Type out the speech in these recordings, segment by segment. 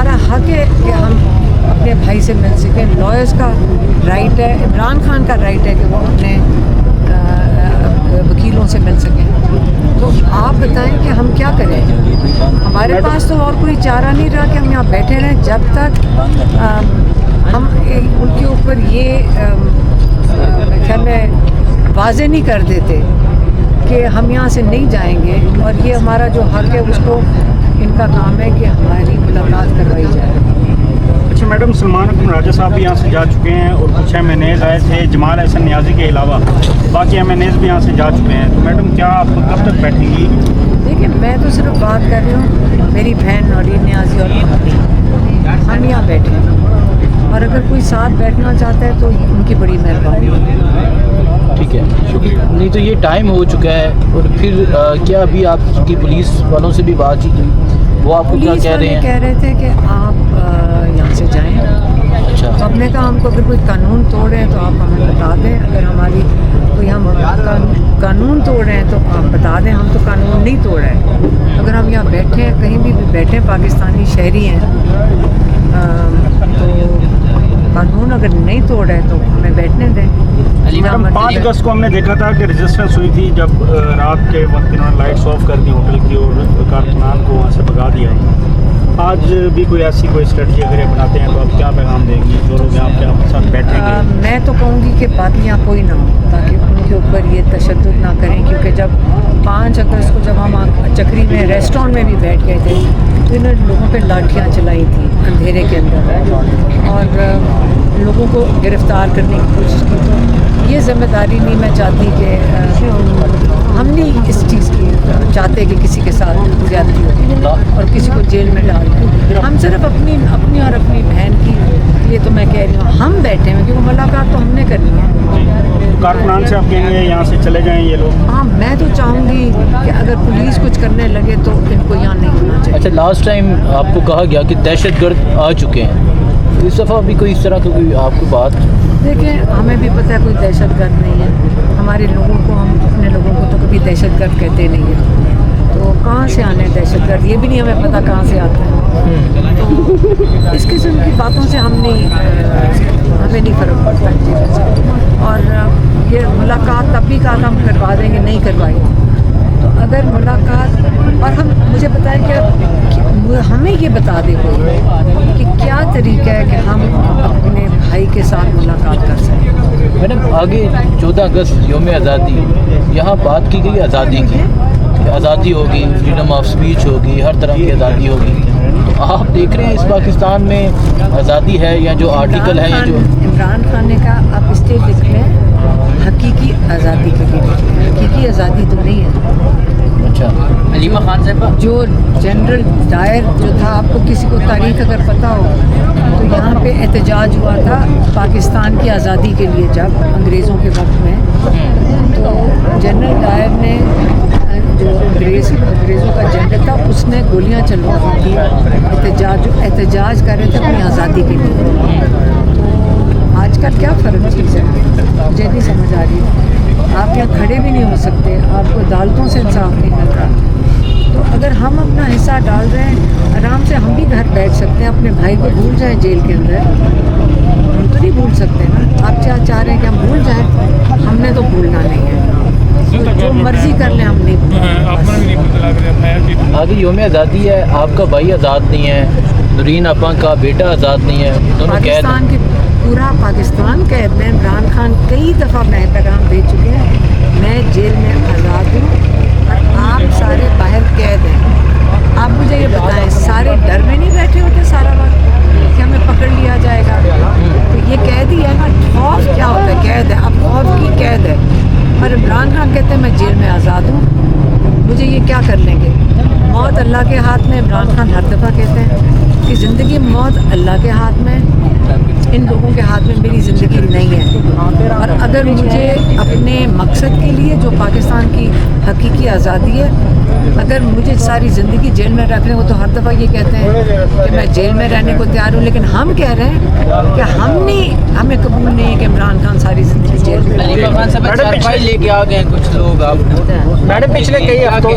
ہمارا حق ہے کہ ہم اپنے بھائی سے مل سکیں. لائرس کا رائٹ ہے, عمران خان کا رائٹ ہے کہ وہ اپنے وکیلوں سے مل سکیں. تو آپ بتائیں کہ ہم کیا کریں. ہمارے پاس تو اور کوئی چارہ نہیں رہا کہ ہم یہاں بیٹھے رہیں جب تک ہم ان کے اوپر یہ خیال میں واضح نہیں کر دیتے کہ ہم یہاں سے نہیں جائیں گے. اور یہ ہمارا جو حق ہے اس کو ان کا کام ہے کہ ہماری ملاقات کروائی جائے. اچھا میڈم, سلمان اکرم راجہ صاحب بھی یہاں سے جا چکے ہیں اور کچھ ایم این ایز آئے تھے, جمال احسن نیازی کے علاوہ باقی ایم این ایز بھی یہاں سے جا چکے ہیں. تو میڈم کیا آپ کب تک بیٹھیں گی؟ دیکھیں میں تو صرف بات کر رہی ہوں, میری بہن نورین نیازی اور ہم یہاں بیٹھے ہیں, اور اگر کوئی ساتھ بیٹھنا چاہتا ہے تو ان کی بڑی مہربانی. ٹھیک ہے, شکریہ. نہیں تو یہ ٹائم ہو چکا ہے, اور پھر کیا ابھی آپ کی پولیس والوں سے بھی بات چیت ہوئی؟ وہ آپ کو کیا کہہ رہے ہیں؟ کہہ رہے تھے کہ آپ یہاں سے جائیں. اچھا, تو ہم نے کہا ہم کو اگر کوئی قانون توڑے ہیں تو آپ ہمیں بتا دیں. اگر ہماری کوئی ہم قانون توڑ رہے ہیں تو آپ بتا دیں. ہم تو قانون نہیں توڑ رہے ہیں. اگر ہم یہاں بیٹھے ہیں, کہیں بھی بیٹھے ہیں, پاکستانی شہری ہیں, تو قانون اگر نہیں توڑ رہے تو ہمیں بیٹھنے دیں. 5 اگست کو ہم نے دیکھا تھا کہ رجسٹرنس ہوئی تھی جب رات کے وقت انہوں نے لائٹس آف کر دی ہوٹل کی اور کارکنان کو وہاں سے بھگا دیا. آج بھی کوئی ایسی کوئی اسٹریٹجی اگر بناتے ہیں تو آپ کیا پیغام دیں گی جو لوگ یہاں پہ آپ کے ساتھ بیٹھیں گے؟ میں تو کہوں گی کہ باقیاں کوئی نہ ہو, تاکہ ان کے اوپر یہ تشدد نہ کریں. کیونکہ جب 5 اگست کو جب ہم چکری میں ریسٹورینٹ میں بھی بیٹھ گئے تھے تو انہوں نے لوگوں پہ لاٹھیاں چلائی تھیں اندھیرے کے اندر, اور لوگوں کو گرفتار کرنے کی کوشش کی. تو یہ ذمہ داری نہیں میں چاہتی کہ ہم نہیں اس چیز کی چاہتے کہ کسی کے ساتھ زیادتی ہو اور کسی کو جیل میں ڈال دیں. ہم صرف اپنی اور اپنی بہن کی, یہ تو میں کہہ رہی ہوں ہم بیٹھے ہیں کیونکہ ملاقات تو ہم نے کرنی ہے. کارکنان سے آپ کہیں گے یہاں سے چلے جائیں یہ لوگ؟ ہاں, میں تو چاہوں گی کہ اگر پولیس کچھ کرنے لگے تو ان کو یہاں نہیں ہونا چاہیے. اچھا, لاسٹ ٹائم آپ کو کہا گیا کہ دہشت گرد آ چکے ہیں, اس دفعہ بھی کوئی اس طرح کی کوئی آپ کو بات؟ دیکھیں ہمیں بھی پتہ ہے کوئی دہشت گرد نہیں ہے. ہمارے لوگوں کو, ہم اپنے لوگوں کو تو کبھی دہشت گرد کہتے نہیں ہیں. تو کہاں سے آنے دہشت گرد, یہ بھی نہیں ہمیں پتہ کہاں سے آتا ہے. تو اس قسم کی باتوں سے ہمیں نہیں فرق پڑتا ان چیزوں سے. اور یہ ملاقات تب بھی کہا ہم کروا دیں گے, نہیں کروائی. تو اگر ملاقات, اور مجھے بتائیں کہ ہمیں یہ بتا دے کوئی کہ کیا طریقہ ہے کہ ہم اپنے بھائی کے ساتھ ملاقات کر سکیں. میڈم آگے 14 اگست یوم آزادی, یہاں بات کی گئی آزادی کی, کہ آزادی ہوگی, فریڈم آف اسپیچ ہوگی, ہر طرح کی آزادی ہوگی. تو آپ دیکھ رہے ہیں اس پاکستان میں آزادی ہے, یا جو آرٹیکل ہے, یا جو عمران خان نے کہا آپ اسٹیج لکھ لیں حقیقی آزادی کے لیے. حقیقی آزادی تو نہیں ہے. اچھا, علیمہ خان صاحب جو جنرل ڈائر جو تھا, آپ کو کسی کو تاریخ اگر پتہ ہو تو یہاں پہ احتجاج ہوا تھا پاکستان کی آزادی کے لیے جب انگریزوں کے وقت میں. تو جنرل ڈائر نے, جو انگریزوں کا جنرل تھا, اس نے گولیاں چلوا دی تھی احتجاج کر رہے تھے اپنی آزادی کے لیے. تو آج کل کیا فرق چیز ہے, مجھے نہیں سمجھ آ رہی. آپ یہاں کھڑے بھی نہیں ہو سکتے, آپ کو عدالتوں سے انصاف نہیں مل رہا. تو اگر ہم اپنا حصہ ڈال رہے ہیں, آرام سے ہم بھی گھر بیٹھ سکتے ہیں, اپنے بھائی کو بھول جائیں جیل کے اندر. ہم تو نہیں بھول سکتے نا. آپ کیا چاہ رہے ہیں کہ ہم بھول جائیں؟ ہم نے تو بھولنا نہیں ہے. جو مرضی کر لیں, ہم نہیں بھولنا. آگے یوم آزادی ہے, آپ کا بھائی آزاد نہیں ہے, نورین آپا کا بیٹا آزاد نہیں ہے, دونوں قید پاکستان کے پورا پاکستان قید میں. عمران خان کئی دفعہ میں پیغام دے چکے ہیں میں جیل میں آزاد ہوں اور آپ سارے باہر قید ہیں. آپ مجھے یہ بتائیں, سارے ڈر میں نہیں بیٹھے ہوتے سارا وقت کہ ہمیں پکڑ لیا جائے گا؟ تو یہ قید ہی ہے نا. خوف کیا ہوتا ہے؟ قید ہے. اب خوف کی قید ہے. اور عمران خان کہتے ہیں میں جیل میں آزاد ہوں, مجھے یہ کیا کر لیں گے؟ موت اللہ کے ہاتھ میں. عمران خان ہر دفعہ کہتے ہیں کہ زندگی موت اللہ کے ہاتھ میں, ان لوگوں کے ہاتھ میں میری زندگی نہیں ہے. اور اگر مجھے اپنے مقصد کے لیے جو پاکستان کی حقیقی آزادی ہے, اگر مجھے ساری زندگی جیل میں رکھنے کو, تو ہر دفعہ یہ کہتے ہیں کہ میں جیل میں رہنے کو تیار ہوں. لیکن ہم کہہ رہے ہیں کہ ہمیں قبول نہیں ہے کہ عمران خان ساری زندگی جیل میں. علیمہ خان صاحب چارپائی لے کے آ گئے کچھ لوگ. آپ میڈم پچھلے کئی ہفتوں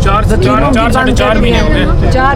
4